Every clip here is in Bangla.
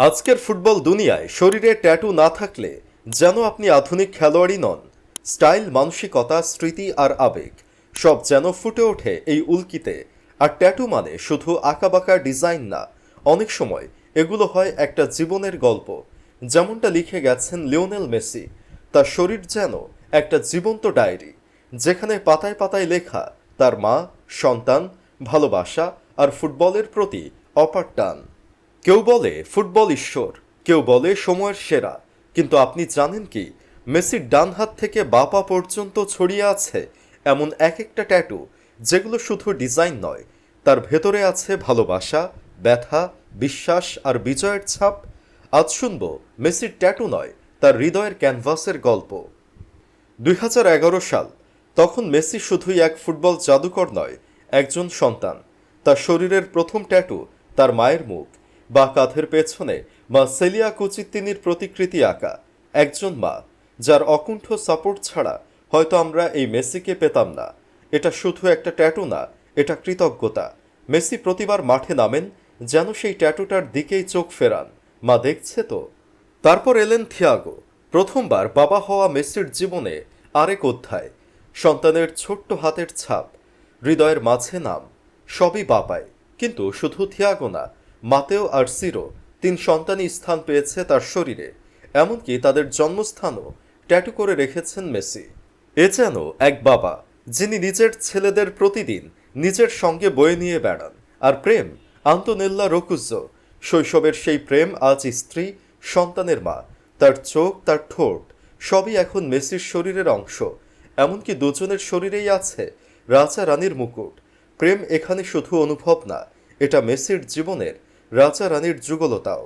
আজকের ফুটবল দুনিয়ায় শরীরে ট্যাটু না থাকলে যেন আপনি আধুনিক খেলোয়াড়ই নন। স্টাইল, মানসিকতা, স্মৃতি আর আবেগ সব যেন ফুটে ওঠে এই উল্কিতে। আর ট্যাটু মানে শুধু আঁকাবাঁকা ডিজাইন না, অনেক সময় এগুলো হয় একটা জীবনের গল্প। যেমনটা লিখে গেছেন লিওনেল মেসি, তার শরীর যেন একটা জীবন্ত ডায়েরি, যেখানে পাতায় পাতায় লেখা তার মা, সন্তান, ভালোবাসা আর ফুটবলের প্রতি অপার টান। কেউ বলে ফুটবল ঈশ্বর, কেউ বলে সময়ের সেরা, কিন্তু আপনি জানেন কি, মেসির ডান হাত থেকে বাঁ পা পর্যন্ত ছড়িয়ে আছে এমন এক একটা ট্যাটু, যেগুলো শুধু ডিজাইন নয়, তার ভেতরে আছে ভালোবাসা, ব্যথা, বিশ্বাস আর বিজয়ের ছাপ। আজ শুনব মেসির ট্যাটু নয়, তার হৃদয়ের ক্যানভাসের গল্প। 2011 সাল, তখন মেসি শুধুই এক ফুটবল জাদুকর নয়, একজন সন্তান। তার শরীরের প্রথম ট্যাটু তার মায়ের মুখ, বা কাঁধের পেছনে মা সেলিয়া কুচিত্তিনির প্রতিকৃতি আঁকা। একজন মা যার অকুণ্ঠ সাপোর্ট ছাড়া হয়তো আমরা এই মেসিকে পেতাম না। এটা শুধু একটা ট্যাটু না, এটা কৃতজ্ঞতা। মেসি প্রতিবার মাঠে নামেন যেন সেই ট্যাটুটার দিকেই চোখ ফেরান, মা দেখছে তো। তারপর এলেন থিয়াগো, প্রথমবার বাবা হওয়া মেসির জীবনে আরেক অধ্যায়। সন্তানের ছোট্ট হাতের ছাপ, হৃদয়ের মাঝে নাম, সবই বাবায়। কিন্তু শুধু থিয়াগো না, মাতেও আর সিরো, তিন সন্তানই স্থান পেয়েছে তার শরীরে। এমনকি তাদের জন্মস্থানও ট্যাটু করে রেখেছেন মেসি। এ যেন এক বাবা যিনি নিজের ছেলেদের প্রতিদিন নিজের সঙ্গে বয়ে নিয়ে বেড়ান। আর প্রেম, আন্তোনেল্লা রোকুজ্জো, শৈশবের সেই প্রেম আজ স্ত্রী, সন্তানের মা। তার চোখ, তার ঠোঁট, সবই এখন মেসির শরীরের অংশ। এমনকি দুজনের শরীরেই আছে রাজা রানীর মুকুট। প্রেম এখানে শুধু অনুভব না, এটা মেসির জীবনের রাজা রানীর যুগলতাও।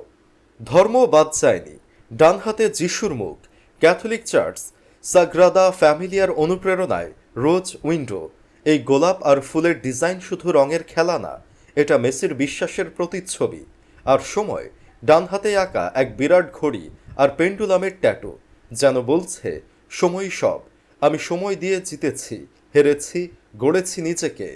ধর্ম বাদ যায়নি। ডান হাতে যিশুর মুখ, ক্যাথলিক চার্চ, সাগ্রাদা ফ্যামিলিয়ার অনুপ্রেরণায় রোজ উইন্ডো। এই গোলাপ আর ফুলের ডিজাইন শুধু রঙের খেলা না, এটা মেসির বিশ্বাসের প্রতিচ্ছবি। আর সময়, ডান হাতে আঁকা এক বিরাট ঘড়ি আর পেন্ডুলামের ট্যাটু, যেন বলছে সময়ই সব। আমি সময় দিয়ে জিতেছি, হেরেছি, গড়েছি নিজেকে।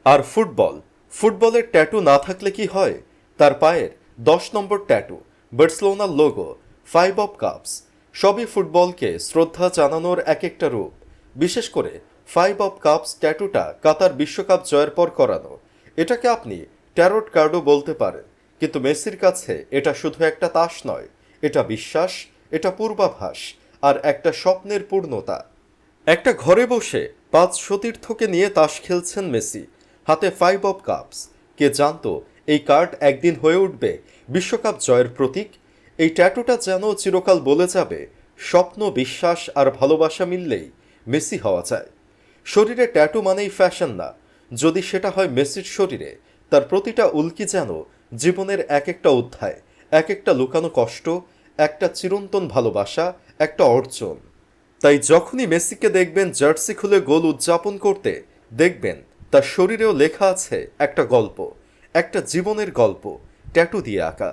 আর ফুটবল, ফুটবলের ট্যাটু না থাকলে কি হয়? তার পায়ের 10 নম্বর ট্যাটু, বার্সেলোনার লোগো, 5 অফ কাপস, সবই ফুটবলকে শ্রদ্ধা জানানোর এক একটা রূপ। বিশেষ করে 5 অফ কাপস ট্যাটুটা কাতার বিশ্বকাপ জয়ের পর করানো। এটাকে আপনি ট্যারোট কার্ডও বলতে পারেন, কিন্তু মেসির কাছে এটা শুধু একটা তাস নয়, এটা বিশ্বাস, এটা পূর্বাভাস আর একটা স্বপ্নের পূর্ণতা। একটা ঘরে বসে 5 সতীর্থকে নিয়ে তাস খেলছেন মেসি, হাতে 5 অফ কাপস। কে জানতো এই কার্ড একদিন হয়ে উঠবে বিশ্বকাপ জয়ের প্রতীক? এই ট্যাটুটা যেন চিরকাল বলে যাবে, স্বপ্ন, বিশ্বাস আর ভালোবাসা মিললেই মেসি হওয়া যায়। শরীরে ট্যাটু মানেই ফ্যাশন না, যদি সেটা হয় মেসির শরীরে, তার প্রতিটা উল্কি যেন জীবনের এক একটা অধ্যায়, এক একটা লুকানো কষ্ট, একটা চিরন্তন ভালোবাসা, একটা অর্জন। তাই যখনই মেসিকে দেখবেন জার্সি খুলে গোল উদযাপন করতে, দেখবেন তার শরীরেও লেখা আছে একটা গল্প, একটা জীবনের গল্প, ট্যাটু দিয়ে আঁকা।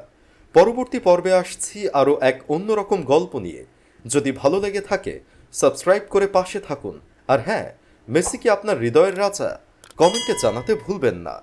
পরবর্তী পর্বে আসছি আরও এক অন্যরকম গল্প নিয়ে। যদি ভালো লেগে থাকে, সাবস্ক্রাইব করে পাশে থাকুন। আর হ্যাঁ, মেসি কি আপনার হৃদয়ের রাজা? কমেন্টে জানাতে ভুলবেন না।